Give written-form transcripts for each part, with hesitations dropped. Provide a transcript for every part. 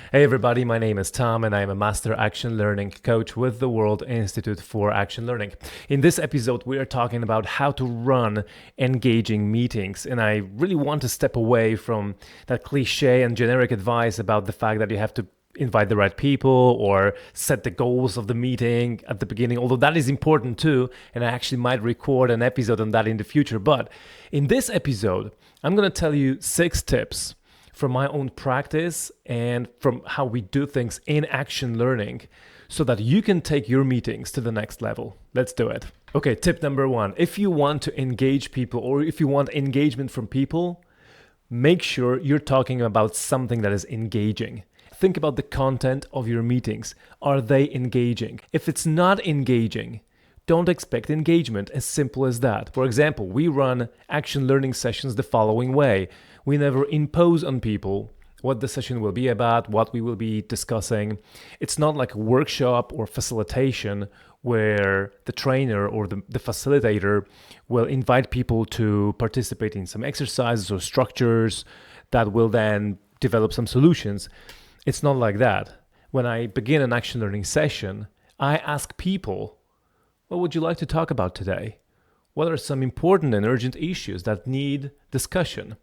Hey everybody, my name is Tom and I am a Master Action Learning Coach with the World Institute for Action Learning. In this episode, we are talking about how to run engaging meetings. And I really want to step away from that cliche and generic advice about the fact that you have to invite the right people or set the goals of the meeting at the beginning, although that is important too. And I actually might record an episode on that in the future. But in this episode, I'm going to tell you 6 tips from my own practice and from how we do things in action learning so that you can take your meetings to the next level. Let's do it. Okay, tip number 1. If you want to engage people or if you want engagement from people, make sure you're talking about something that is engaging. Think about the content of your meetings. Are they engaging? If it's not engaging, don't expect engagement, as simple as that. For example, we run action learning sessions the following way. We never impose on people what the session will be about, what we will be discussing. It's not like a workshop or facilitation where the trainer or the facilitator will invite people to participate in some exercises or structures that will then develop some solutions. It's not like that. When I begin an action learning session, I ask people, what would you like to talk about today? What are some important and urgent issues that need discussion?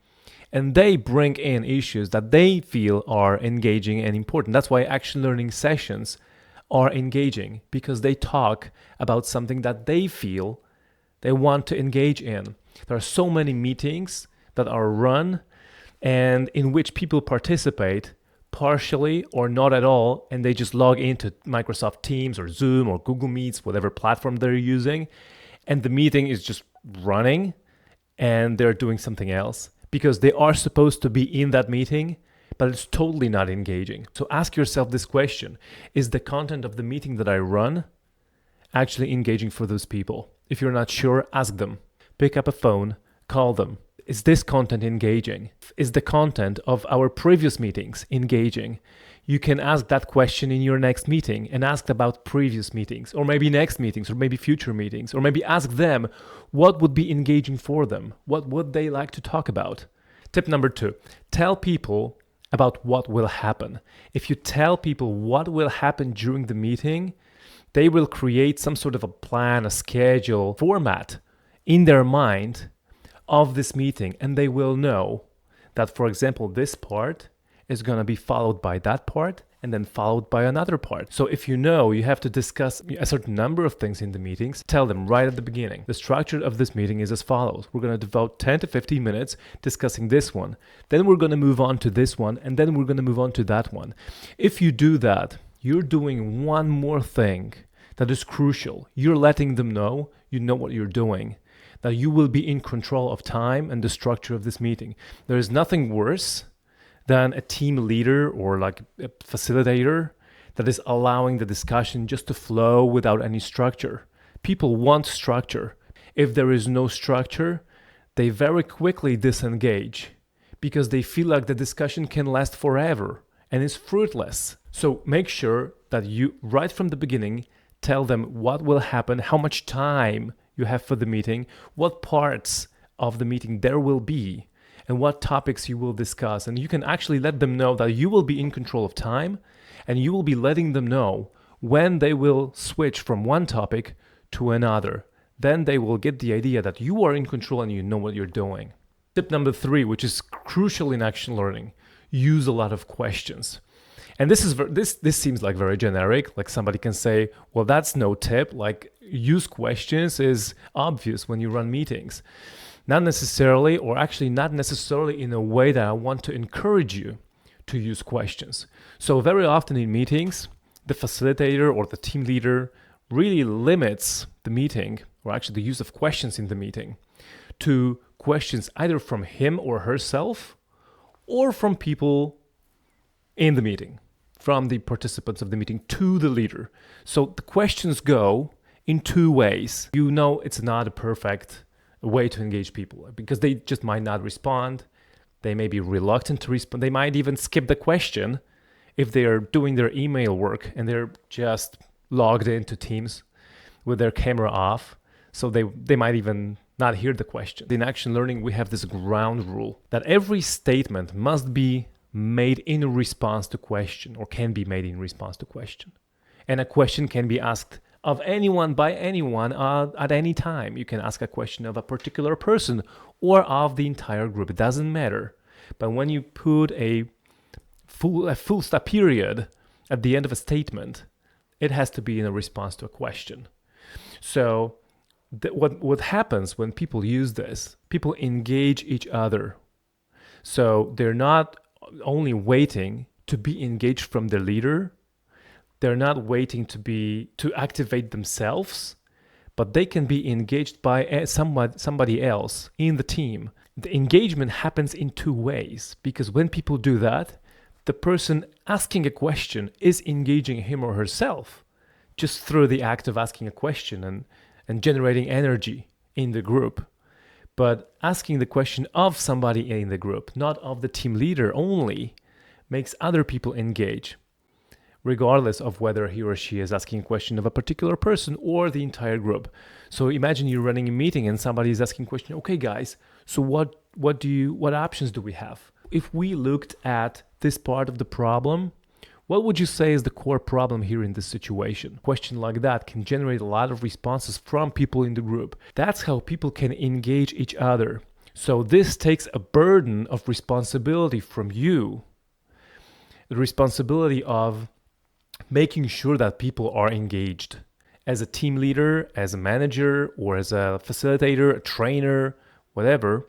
And they bring in issues that they feel are engaging and important. That's why action learning sessions are engaging, because they talk about something that they feel they want to engage in. There are so many meetings that are run and in which people participate partially or not at all, and they just log into Microsoft Teams or Zoom or Google Meets, whatever platform they're using, and the meeting is just running and they're doing something else because they are supposed to be in that meeting, but it's totally not engaging. So ask yourself this question: is the content of the meeting that I run actually engaging for those people? If you're not sure, ask them. Pick up a phone, call them. Is this content engaging? Is the content of our previous meetings engaging? You can ask that question in your next meeting and ask about previous meetings, or maybe next meetings, or maybe future meetings, or maybe ask them what would be engaging for them. What would they like to talk about? Tip number 2, tell people about what will happen. If you tell people what will happen during the meeting, they will create some sort of a plan, a schedule, format in their mind of this meeting, and they will know that, for example, this part is going to be followed by that part and then followed by another part. So if you know you have to discuss a certain number of things in the meetings, tell them right at the beginning. The structure of this meeting is as follows. We're going to devote 10 to 15 minutes discussing this one. Then we're going to move on to this one, and then we're going to move on to that one. If you do that, you're doing one more thing that is crucial. You're letting them know you know what you're doing, that you will be in control of time and the structure of this meeting. There is nothing worse than a team leader or like a facilitator that is allowing the discussion just to flow without any structure. People want structure. If there is no structure, they very quickly disengage because they feel like the discussion can last forever and is fruitless. So make sure that you, right from the beginning, tell them what will happen, how much time you have for the meeting, what parts of the meeting there will be, and what topics you will discuss. And you can actually let them know that you will be in control of time, and you will be letting them know when they will switch from one topic to another. Then they will get the idea that you are in control and you know what you're doing. Tip number 3, which is crucial in action learning: use a lot of questions. And this seems like very generic. Like somebody can say, well, that's no tip. Like, use questions is obvious when you run meetings. Not necessarily, or actually not necessarily in a way that I want to encourage you to use questions. So very often in meetings, the facilitator or the team leader really limits the meeting, or actually the use of questions in the meeting, to questions either from him or herself or from people in the meeting, from the participants of the meeting to the leader. So the questions go in 2 ways. You know it's not a perfect way to engage people because they just might not respond. They may be reluctant to respond. They might even skip the question if they are doing their email work and they're just logged into Teams with their camera off. So they might even not hear the question. In action learning, we have this ground rule that every statement must be made in response to question, or can be made in response to question. And a question can be asked of anyone by anyone at any time. You can ask a question of a particular person or of the entire group. It doesn't matter. But when you put a full stop period at the end of a statement, it has to be in a response to a question. So what happens when people use this, people engage each other. So they're not only waiting to be engaged from their leader, they're not waiting to activate themselves, but they can be engaged by somebody else in the team. The engagement happens in two ways, because when people do that, the person asking a question is engaging him or herself just through the act of asking a question and generating energy in the group. But asking the question of somebody in the group, not of the team leader only, makes other people engage, regardless of whether he or she is asking a question of a particular person or the entire group. So imagine you're running a meeting and somebody is asking a question, okay guys, so what options do we have? If we looked at this part of the problem, what would you say is the core problem here in this situation? A question like that can generate a lot of responses from people in the group. That's how people can engage each other. So this takes a burden of responsibility from you. The responsibility of making sure that people are engaged. As a team leader, as a manager, or as a facilitator, a trainer, whatever,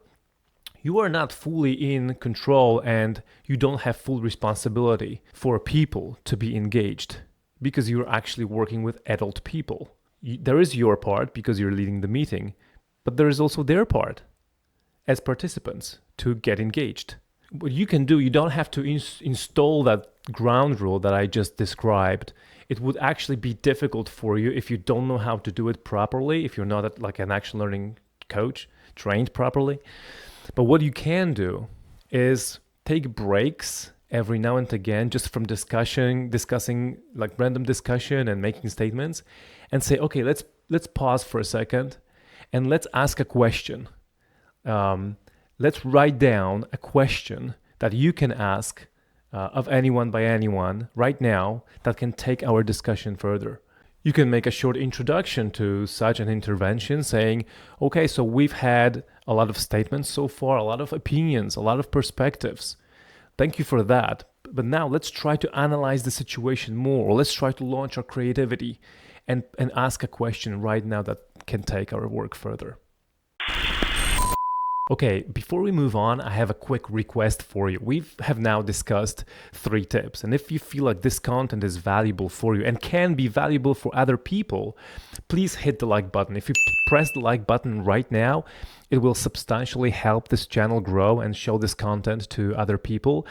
you are not fully in control and you don't have full responsibility for people to be engaged because you're actually working with adult people. There is your part because you're leading the meeting, but there is also their part as participants to get engaged. What you can do, you don't have to install that ground rule that I just described. It would actually be difficult for you if you don't know how to do it properly, if you're not like an action learning coach trained properly. But what you can do is take breaks every now and again just from discussing like random discussion and making statements, and say, okay, let's pause for a second and let's ask a question. Let's write down a question that you can ask of anyone by anyone right now that can take our discussion further. You can make a short introduction to such an intervention saying, okay, so we've had a lot of statements so far, a lot of opinions, a lot of perspectives. Thank you for that. But now let's try to analyze the situation more, or let's try to launch our creativity and ask a question right now that can take our work further. Okay, before we move on, I have a quick request for you. We have now discussed 3 tips, and if you feel like this content is valuable for you and can be valuable for other people, please hit the like button. If you press the like button right now, it will substantially help this channel grow and show this content to other people.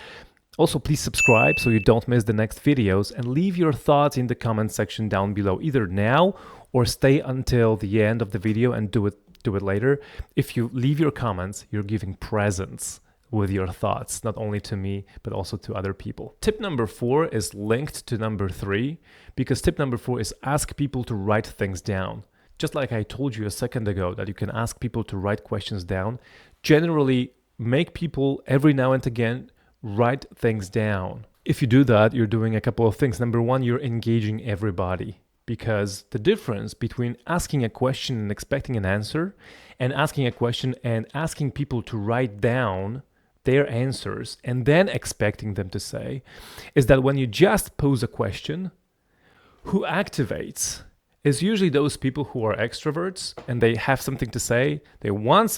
Also, please subscribe so you don't miss the next videos, and leave your thoughts in the comment section down below, either now or stay until the end of the video and do it later. If you leave your comments, you're giving presents with your thoughts, not only to me, but also to other people. Tip number 4 is linked to number 3, because tip number 4 is ask people to write things down. Just like I told you a second ago that you can ask people to write questions down, generally make people every now and again write things down. If you do that, you're doing a couple of things. Number 1, you're engaging everybody. Because the difference between asking a question and expecting an answer, and asking a question and asking people to write down their answers and then expecting them to say, is that when you just pose a question, who activates is usually those people who are extroverts and they have something to say, they want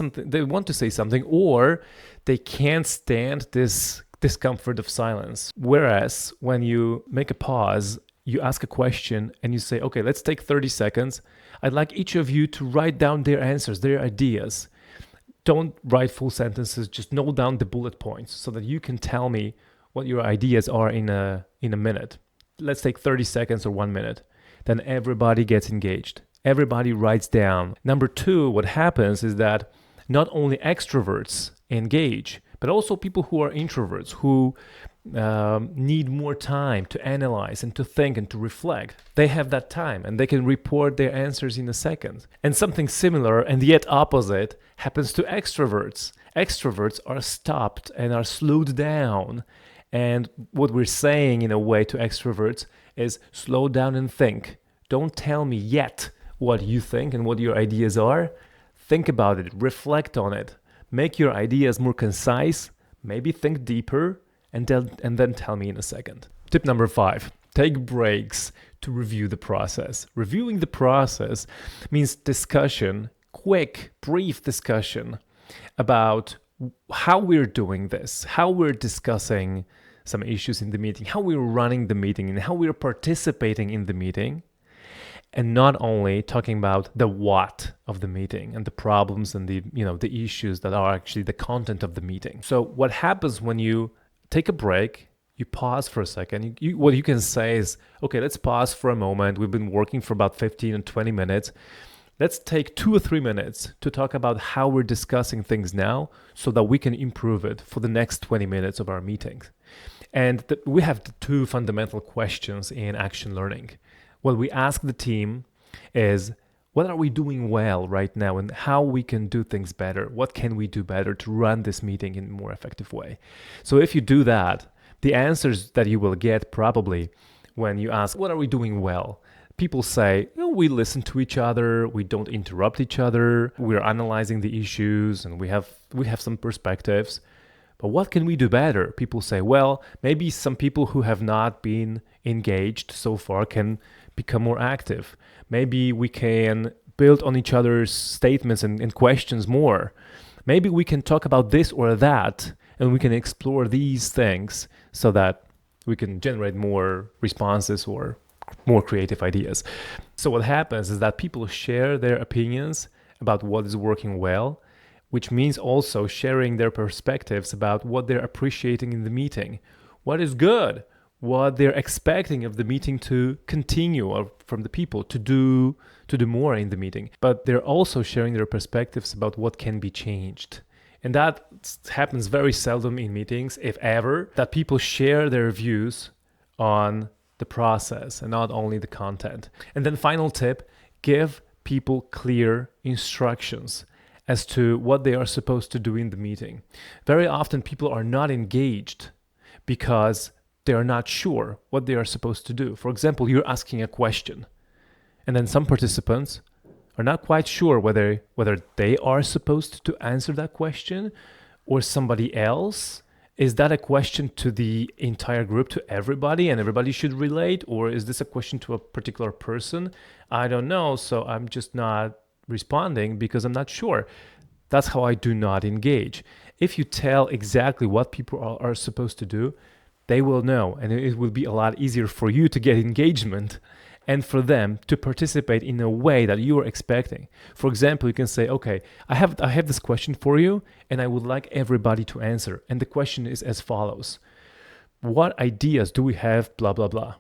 to say something, or they can't stand this discomfort of silence. Whereas when you make a pause, you ask a question and you say, okay, let's take 30 seconds. I'd like each of you to write down their answers, their ideas. Don't write full sentences, just note down the bullet points so that you can tell me what your ideas are in a minute. Let's take 30 seconds or 1 minute. Then everybody gets engaged. Everybody writes down. Number 2, what happens is that not only extroverts engage, but also people who are introverts, who need more time to analyze and to think and to reflect. They have that time and they can report their answers in a second. And something similar and yet opposite happens to extroverts. Extroverts are stopped and are slowed down And what we're saying in a way to extroverts is slow down and think. Don't tell me yet what you think and what your ideas are. Think about it, reflect on it, make your ideas more concise, maybe think deeper, and then tell me in a second. Tip number 5, take breaks to review the process. Reviewing the process means discussion, quick, brief discussion about how we're doing this, how we're discussing some issues in the meeting, how we're running the meeting, and how we're participating in the meeting. And not only talking about the what of the meeting and the problems and the issues that are actually the content of the meeting. So what happens when you take a break, you pause for a second, what you can say is, okay, let's pause for a moment. We've been working for about 15 and 20 minutes. Let's take 2 or 3 minutes to talk about how we're discussing things now so that we can improve it for the next 20 minutes of our meetings. And we have the 2 fundamental questions in action learning. What we ask the team is, what are we doing well right now and how we can do things better? What can we do better to run this meeting in a more effective way? So if you do that, the answers that you will get probably when you ask, what are we doing well? People say, we listen to each other, we don't interrupt each other, we're analyzing the issues, and we have some perspectives. But what can we do better? People say, well, maybe some people who have not been engaged so far can become more active. Maybe we can build on each other's statements and questions more. Maybe we can talk about this or that, and we can explore these things so that we can generate more responses or more creative ideas. So what happens is that people share their opinions about what is working well, which means also sharing their perspectives about what they're appreciating in the meeting, what is good, what they're expecting of the meeting to continue, or from the people to do more in the meeting. But they're also sharing their perspectives about what can be changed. And that happens very seldom in meetings, if ever, that people share their views on the process and not only the content. And then final tip, give people clear instructions as to what they are supposed to do in the meeting. Very often people are not engaged because they are not sure what they are supposed to do. For example, you're asking a question, and then some participants are not quite sure whether they are supposed to answer that question or somebody else. Is that a question to the entire group, to everybody, and everybody should relate? Or is this a question to a particular person? I don't know, so I'm just not responding because I'm not sure. That's how I do not engage. If you tell exactly what people are supposed to do, they will know, and it will be a lot easier for you to get engagement and for them to participate in a way that you are expecting. For example, you can say, okay, I have this question for you, and I would like everybody to answer. And the question is as follows. What ideas do we have, blah, blah, blah.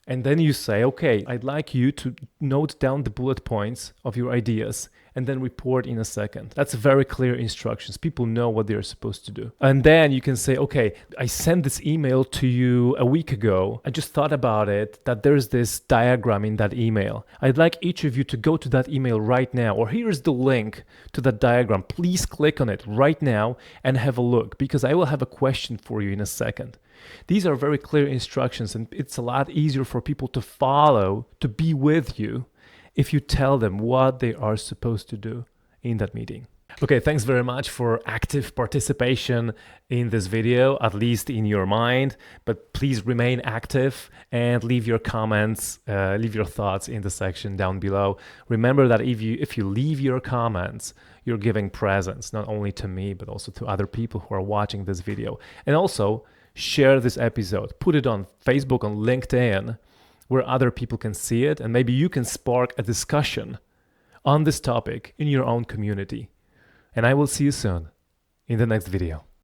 And then you say, okay, I'd like you to note down the bullet points of your ideas and then report in a second. That's very clear instructions. People know what they're supposed to do. And then you can say, okay, I sent this email to you a week ago. I just thought about it, that there's this diagram in that email. I'd like each of you to go to that email right now, or here's the link to that diagram. Please click on it right now and have a look, because I will have a question for you in a second. These are very clear instructions, and it's a lot easier for people to follow, to be with you, if you tell them what they are supposed to do in that meeting. Okay, thanks very much for active participation in this video, at least in your mind, but please remain active and leave your comments, leave your thoughts in the section down below. Remember that if you leave your comments, you're giving presents, not only to me, but also to other people who are watching this video. And also, share this episode, put it on Facebook, on LinkedIn, where other people can see it, and maybe you can spark a discussion on this topic in your own community. And I will see you soon in the next video.